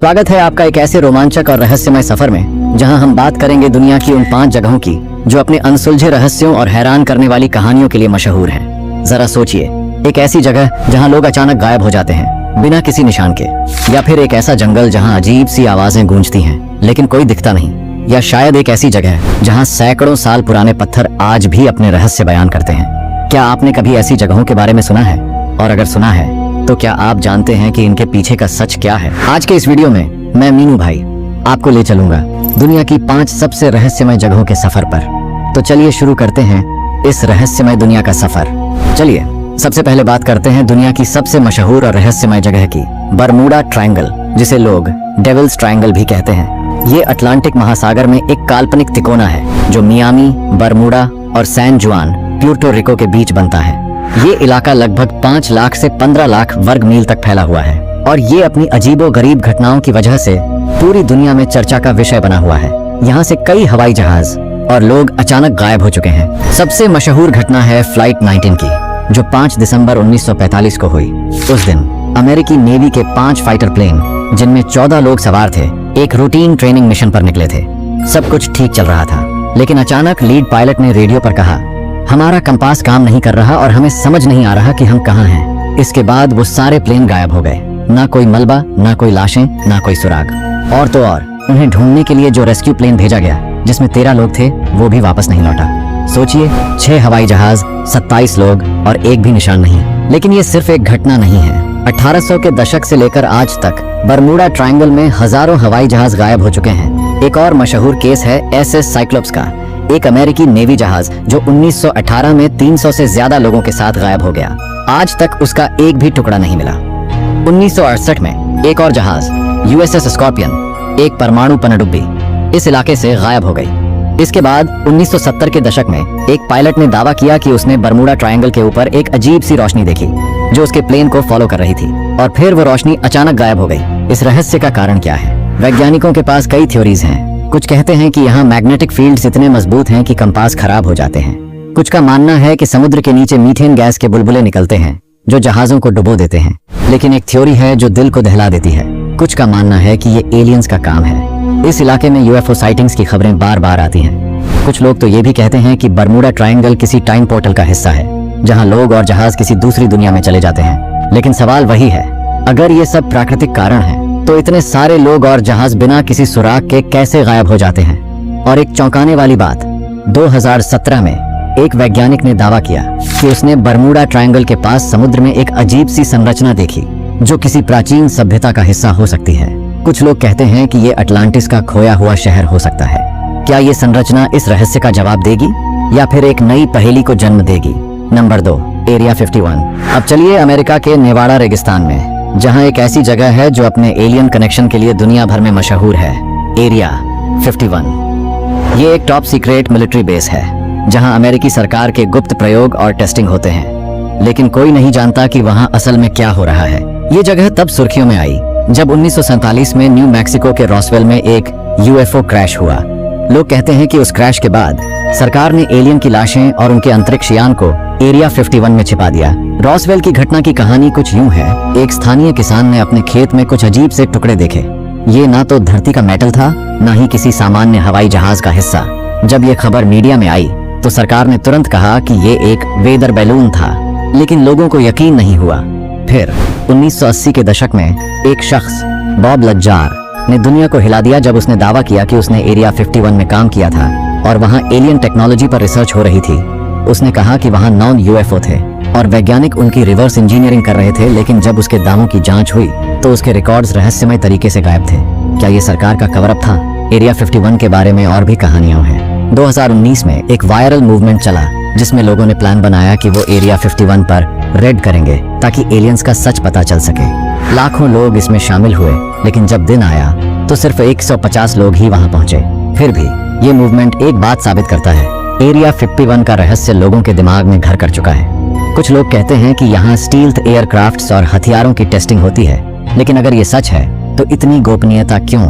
स्वागत है आपका एक ऐसे रोमांचक और रहस्यमय सफर में जहां हम बात करेंगे दुनिया की उन 5 जगहों की जो अपने अनसुलझे रहस्यों और हैरान करने वाली कहानियों के लिए मशहूर हैं। जरा सोचिए, एक ऐसी जगह जहां लोग अचानक गायब हो जाते हैं बिना किसी निशान के, या फिर एक ऐसा जंगल जहां अजीब सी आवाजें गूंजती हैं लेकिन कोई दिखता नहीं, या शायद एक ऐसी जगह जहां सैकड़ों साल पुराने पत्थर आज भी अपने रहस्य बयान करते हैं। क्या आपने कभी ऐसी जगहों के बारे में सुना है? और अगर सुना है तो क्या आप जानते हैं कि इनके पीछे का सच क्या है? आज के इस वीडियो में मैं मीनू भाई आपको ले चलूंगा दुनिया की 5 सबसे रहस्यमय जगहों के सफर पर। तो चलिए शुरू करते हैं इस रहस्यमय दुनिया का सफर। चलिए सबसे पहले बात करते हैं दुनिया की सबसे मशहूर और रहस्यमय जगह की, बरमूडा ट्रायंगल, जिसे लोग डेविल्स ट्रायंगल भी कहते हैं। ये अटलांटिक महासागर में एक काल्पनिक तिकोना है जो मियामी, बरमूडा और सैन जुआन, प्यूर्टो रिको के बीच बनता है। ये इलाका लगभग 5 लाख से 15 लाख वर्ग मील तक फैला हुआ है और ये अपनी अजीबो-गरीब घटनाओं की वजह से पूरी दुनिया में चर्चा का विषय बना हुआ है। यहाँ से कई हवाई जहाज और लोग अचानक गायब हो चुके हैं। सबसे मशहूर घटना है फ्लाइट 19 की, जो 5 दिसंबर 1945 को हुई। उस दिन अमेरिकी नेवी के 5 फाइटर प्लेन, जिनमें 14 लोग सवार थे, एक रूटीन ट्रेनिंग मिशन पर निकले थे। सब कुछ ठीक चल रहा था, लेकिन अचानक लीड पायलट ने रेडियो पर कहा, हमारा कंपास काम नहीं कर रहा और हमें समझ नहीं आ रहा कि हम कहाँ हैं। इसके बाद वो सारे प्लेन गायब हो गए। ना कोई मलबा, ना कोई लाशें, ना कोई सुराग। और तो और उन्हें ढूंढने के लिए जो रेस्क्यू प्लेन भेजा गया, जिसमें 13 लोग थे, वो भी वापस नहीं लौटा। सोचिए, 6 हवाई जहाज, 27 लोग और एक भी निशान नहीं। लेकिन ये सिर्फ एक घटना नहीं है। 1800 के दशक से लेकर आज तक बरमूडा ट्रायंगल में हजारों हवाई जहाज गायब हो चुके हैं। एक और मशहूर केस है SS साइक्लोप्स का, एक अमेरिकी नेवी जहाज जो 1918 में 300 से ज्यादा लोगों के साथ गायब हो गया। आज तक उसका एक भी टुकड़ा नहीं मिला। 1968 में एक और जहाज USS स्कॉर्पियन, एक परमाणु पनडुब्बी, इस इलाके से गायब हो गई। इसके बाद 1970 के दशक में एक पायलट ने दावा किया कि उसने बरमूडा ट्रायंगल के ऊपर एक अजीब सी रोशनी देखी जो उसके प्लेन को फॉलो कर रही थी, और फिर वो रोशनी अचानक गायब हो गई। इस रहस्य का कारण क्या है? वैज्ञानिकों के पास कई थ्योरीज हैं। कुछ कहते हैं कि यहाँ मैग्नेटिक फील्ड्स इतने मजबूत हैं कि कंपास खराब हो जाते हैं। कुछ का मानना है कि समुद्र के नीचे मीथेन गैस के बुलबुले निकलते हैं जो जहाजों को डुबो देते हैं। लेकिन एक थ्योरी है जो दिल को दहला देती है। कुछ का मानना है कि ये एलियंस का काम है। इस इलाके में UFO साइटिंग्स की खबरें बार बार आती हैं। कुछ लोग तो ये भी कहते हैं कि बरमूडा ट्रायंगल किसी टाइम पोर्टल का हिस्सा है जहाँ लोग और जहाज किसी दूसरी दुनिया में चले जाते हैं। लेकिन सवाल वही है, अगर ये सब प्राकृतिक कारण है तो इतने सारे लोग और जहाज बिना किसी सुराग के कैसे गायब हो जाते हैं? और एक चौंकाने वाली बात, 2017 में एक वैज्ञानिक ने दावा किया कि उसने बरमूडा ट्रायंगल के पास समुद्र में एक अजीब सी संरचना देखी जो किसी प्राचीन सभ्यता का हिस्सा हो सकती है। कुछ लोग कहते हैं कि ये अटलांटिस का खोया हुआ शहर हो सकता है। क्या ये संरचना इस रहस्य का जवाब देगी या फिर एक नई पहेली को जन्म देगी? Number 2, area 51। अब चलिए अमेरिका के नेवाडा रेगिस्तान में, जहां एक ऐसी जगह है जो अपने एलियन कनेक्शन के लिए दुनिया भर में मशहूर है, एरिया 51। ये एक टॉप सीक्रेट मिलिट्री बेस है जहां अमेरिकी सरकार के गुप्त प्रयोग और टेस्टिंग होते हैं। लेकिन कोई नहीं जानता कि वहां असल में क्या हो रहा है। ये जगह तब सुर्खियों में आई जब 1947 में न्यू मैक्सिको के रॉसवेल में एक UFO क्रैश हुआ। लोग कहते हैं कि उस क्रैश के बाद सरकार ने एलियन की लाशें और उनके अंतरिक्ष यान को एरिया 51 में छिपा दिया। रॉसवेल की घटना की कहानी कुछ यूं है, एक स्थानीय किसान ने अपने खेत में कुछ अजीब से टुकड़े देखे। ये ना तो धरती का मेटल था, ना ही किसी सामान्य हवाई जहाज का हिस्सा। जब ये खबर मीडिया में आई तो सरकार ने तुरंत कहा कि ये एक वेदर बैलून था, लेकिन लोगों को यकीन नहीं हुआ। फिर 1980 के दशक में एक शख्स, बॉब लज्जार, ने दुनिया को हिला दिया जब उसने दावा किया कि उसने एरिया 51 में काम किया था और वहां एलियन टेक्नोलॉजी पर रिसर्च हो रही थी। उसने कहा कि वहां नॉन UFO थे और वैज्ञानिक उनकी रिवर्स इंजीनियरिंग कर रहे थे, लेकिन जब उसके दावों की जांच हुई तो उसके रिकॉर्ड्स रहस्यमय तरीके से गायब थे। क्या ये सरकार का कवर अप था? एरिया 51 के बारे में और भी कहानियां हैं। 2019 में एक वायरल मूवमेंट चला जिसमें लोगों ने प्लान बनाया कि वो एरिया 51 पर रेड करेंगे ताकि एलियंस का सच पता चल सके। लाखों लोग इसमें शामिल हुए, लेकिन जब दिन आया तो सिर्फ 150 लोग ही वहां पहुंचे। फिर भी ये मूवमेंट एक बात साबित करता है, एरिया 51 का रहस्य लोगों के दिमाग में घर कर चुका है। कुछ लोग कहते हैं कि यहाँ स्टील्थ एयरक्राफ्ट्स और हथियारों की टेस्टिंग होती है, लेकिन अगर ये सच है तो इतनी गोपनीयता क्यों?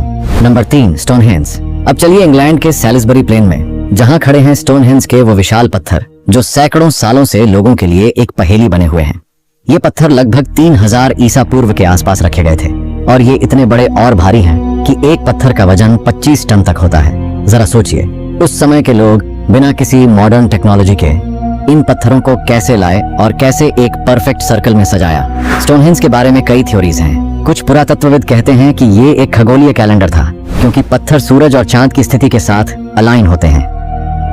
Number 3, Stonehenge. अब चलिए इंग्लैंड के सैलिसबरी प्लेन में, जहाँ खड़े हैं स्टोनहेंज के वो विशाल पत्थर जो सैकड़ों सालों से लोगों के लिए एक पहेली बने हुए हैं। ये पत्थर लगभग 3000 ईसा पूर्व के आसपास रखे गए थे। और ये इतने बड़े और भारी हैं कि एक पत्थर का वजन 25 टन तक होता है। जरा सोचिए, उस समय के लोग बिना किसी मॉडर्न टेक्नोलॉजी के इन पत्थरों को कैसे लाए और कैसे एक परफेक्ट सर्कल में सजाया। स्टोनहेंज के बारे में कई थ्योरीज हैं। कुछ पुरातत्वविद कहते हैं कि ये एक खगोलीय कैलेंडर था, क्योंकि पत्थर सूरज और चांद की स्थिति के साथ अलाइन होते हैं।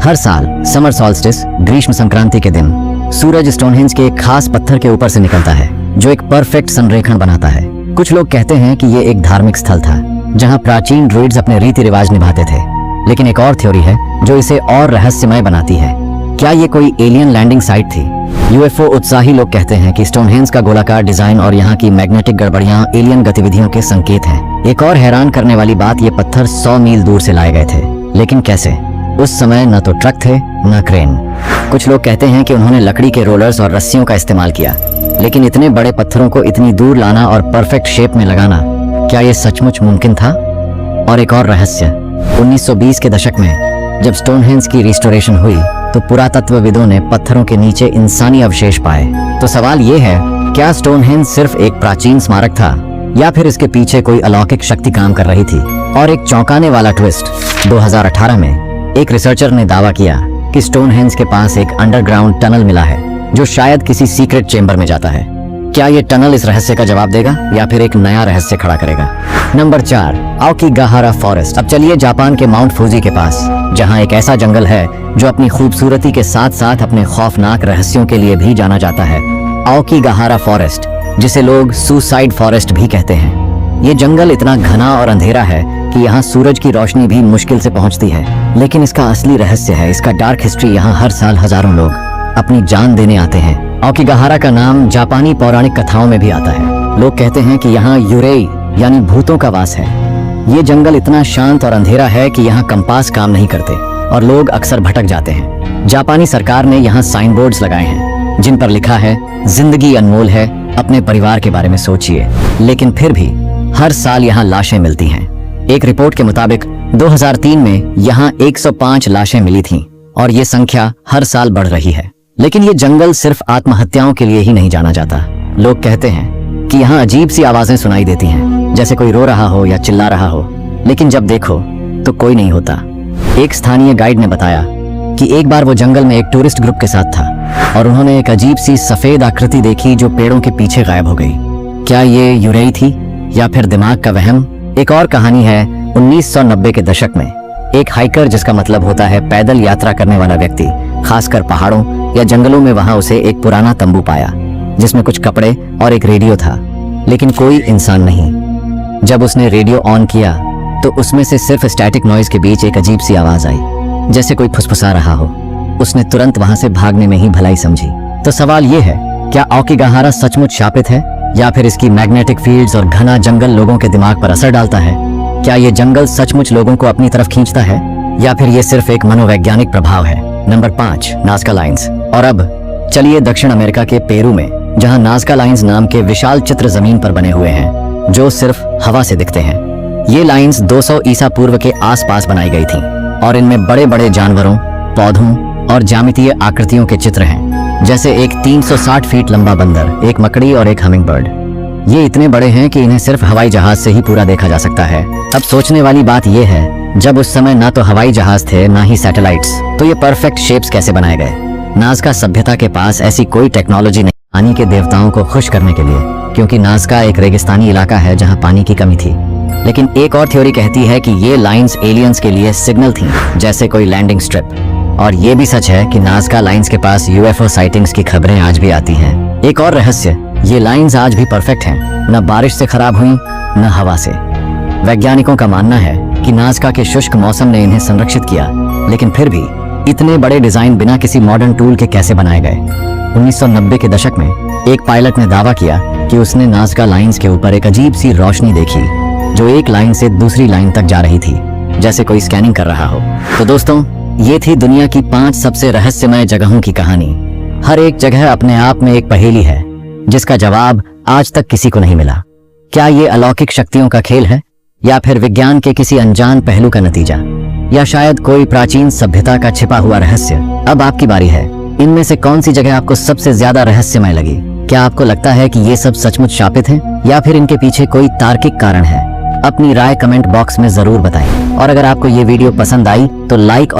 हर साल समर सॉल्स्टिस, ग्रीष्म संक्रांति के दिन, सूरज स्टोनहेंज के एक खास पत्थर के ऊपर से निकलता है, जो एक परफेक्ट संरेखण बनाता है। कुछ लोग कहते हैं कि ये एक धार्मिक स्थल था, जहां प्राचीन ड्रुइड्स अपने रीति रिवाज निभाते थे। लेकिन एक और थ्योरी है जो इसे और रहस्यमय बनाती है। क्या ये कोई एलियन लैंडिंग साइट थी? यूएफओ उत्साही लोग कहते हैं कि स्टोनहेंज का गोलाकार डिजाइन और यहाँ की मैग्नेटिक गड़बड़ियां एलियन गतिविधियों के संकेत हैं। एक और हैरान करने वाली बात, ये पत्थर 100 मील दूर से लाए गए थे। लेकिन कैसे? उस समय न तो ट्रक थे न क्रेन। कुछ लोग कहते हैं कि उन्होंने लकड़ी के रोलर्स और रस्सियों का इस्तेमाल किया। लेकिन इतने बड़े पत्थरों को इतनी दूर लाना और परफेक्ट शेप में लगाना, क्या ये सचमुच मुमकिन था? और एक और रहस्य, 1920 के दशक में जब स्टोनहेंज की रिस्टोरेशन हुई तो पुरातत्वविदों ने पत्थरों के नीचे इंसानी अवशेष पाए। तो सवाल ये है, क्या स्टोनहेंज सिर्फ एक प्राचीन स्मारक था या फिर इसके पीछे कोई अलौकिक शक्ति काम कर रही थी? और एक चौंकाने वाला ट्विस्ट, 2018 में एक रिसर्चर ने दावा किया कि स्टोनहेंज के पास एक अंडरग्राउंड टनल मिला है, जो शायद किसी सीक्रेट चेंबर में जाता है। क्या ये टनल इस रहस्य का जवाब देगा या फिर एक नया रहस्य खड़ा करेगा? Number 4, Aokigahara forest. अब चलिए जापान के माउंट फूजी के पास, जहां एक ऐसा जंगल है जो अपनी खूबसूरती के साथ साथ अपने खौफनाक रहस्यों के लिए भी जाना जाता है। आओकीगाहारा फॉरेस्ट, जिसे लोग सुसाइड फॉरेस्ट भी कहते हैं। ये जंगल इतना घना और अंधेरा है कि यहाँ सूरज की रोशनी भी मुश्किल से पहुँचती है। लेकिन इसका असली रहस्य है इसका डार्क हिस्ट्री। यहाँ हर साल हजारों लोग अपनी जान देने आते हैं। आओकीगाहारा का नाम जापानी पौराणिक कथाओं में भी आता है। लोग कहते हैं कि यहाँ यूरेई यानी भूतों का वास है। ये जंगल इतना शांत और अंधेरा है कि यहाँ कंपास काम नहीं करते और लोग अक्सर भटक जाते हैं। जापानी सरकार ने यहाँ साइन बोर्ड्स लगाए हैं जिन पर लिखा है, जिंदगी अनमोल है, अपने परिवार के बारे में सोचिए। लेकिन फिर भी हर साल यहाँ लाशें मिलती हैं। एक रिपोर्ट के मुताबिक 2003 में यहाँ 105 लाशें मिली थीं और ये संख्या हर साल बढ़ रही है। लेकिन ये जंगल सिर्फ आत्महत्याओं के लिए ही नहीं जाना जाता। लोग कहते हैं कि यहाँ अजीब सी आवाजें सुनाई देती हैं, जैसे कोई रो रहा हो या चिल्ला रहा हो। लेकिन जब देखो तो कोई नहीं होता। एक स्थानीय गाइड ने बताया कि एक बार वो जंगल में एक टूरिस्ट ग्रुप के साथ था और उन्होंने एक अजीब सी सफेद आकृति देखी जो पेड़ों के पीछे गायब हो गई। क्या ये यूरेई थी या फिर दिमाग का वहम? एक और कहानी है 1990 के दशक में एक हाइकर, जिसका मतलब होता है पैदल यात्रा करने वाला व्यक्ति, खासकर पहाड़ों या जंगलों में, वहां उसे एक पुराना तंबू पाया जिसमें कुछ कपड़े और एक रेडियो था, लेकिन कोई इंसान नहीं। जब उसने रेडियो ऑन किया तो उसमें से सिर्फ स्टैटिक नॉइज के बीच एक अजीब सी आवाज आई, जैसे कोई फुसफुसा रहा हो। उसने तुरंत वहां से भागने में ही भलाई समझी। तो सवाल ये है, क्या आओकीगाहारा सचमुच शापित है या फिर इसकी मैग्नेटिक फील्ड्स और घना जंगल लोगों के दिमाग पर असर डालता है? क्या ये जंगल सचमुच लोगों को अपनी तरफ खींचता है या फिर ये सिर्फ एक मनोवैज्ञानिक प्रभाव है? Number 5, Nazca lines. और अब चलिए दक्षिण अमेरिका के पेरू में, जहां नाज़का लाइंस नाम के विशाल चित्र जमीन पर बने हुए हैं जो सिर्फ हवा से दिखते हैं। ये लाइंस 200 ईसा पूर्व के आसपास बनाई गई थीं और इनमें बड़े बड़े जानवरों, पौधों और ज्यामितीय आकृतियों के चित्र हैं, जैसे एक 360 फीट लंबा बंदर, एक मकड़ी और एक हमिंग बर्ड। ये इतने बड़े हैं कि इन्हें सिर्फ हवाई जहाज से ही पूरा देखा जा सकता है। अब सोचने वाली बात यह है, जब उस समय ना तो हवाई जहाज थे ना ही सैटेलाइट्स, तो ये परफेक्ट शेप्स कैसे बनाए गए? नाज़का सभ्यता के पास ऐसी कोई टेक्नोलॉजी नहीं पानी के देवताओं को खुश करने के लिए, क्योंकि नाज़का एक रेगिस्तानी इलाका है जहां पानी की कमी थी। लेकिन एक और थ्योरी कहती है कि ये लाइंस एलियंस के लिए सिग्नल थी, जैसे कोई लैंडिंग स्ट्रिप। और ये भी सच है कि नाज़का लाइंस के पास यूएफओ साइटिंग्स की खबरें आज भी आती हैं। एक और रहस्य, ये लाइंस आज भी परफेक्ट हैं, न बारिश से खराब हुई न हवा से। वैज्ञानिकों का मानना है कि नाज़का के शुष्क मौसम ने इन्हें संरक्षित किया, लेकिन फिर भी इतने बड़े डिजाइन बिना किसी मॉडर्न टूल के कैसे बनाए गए? 1990 के दशक में एक पायलट ने दावा किया कि उसने नाज़का लाइंस के ऊपर एक अजीब सी रोशनी देखी जो एक लाइन से दूसरी लाइन तक जा रही थी, जैसे कोई स्कैनिंग कर रहा हो। तो दोस्तों, ये थी दुनिया की 5 सबसे रहस्यमय जगहों की कहानी। हर एक जगह अपने आप में एक पहेली है जिसका जवाब आज तक किसी को नहीं मिला। क्या ये अलौकिक शक्तियों का खेल है या फिर विज्ञान के किसी अनजान पहलू का नतीजा, या शायद कोई प्राचीन सभ्यता का छिपा हुआ रहस्य? अब आपकी बारी है। इनमें से कौन सी जगह आपको सबसे ज्यादा रहस्यमय लगी? क्या आपको लगता है कि ये सब सचमुच शापित है या फिर इनके पीछे कोई तार्किक कारण है? अपनी राय कमेंट बॉक्स में जरूर बताएं। और अगर आपको ये वीडियो पसंद आई तो लाइक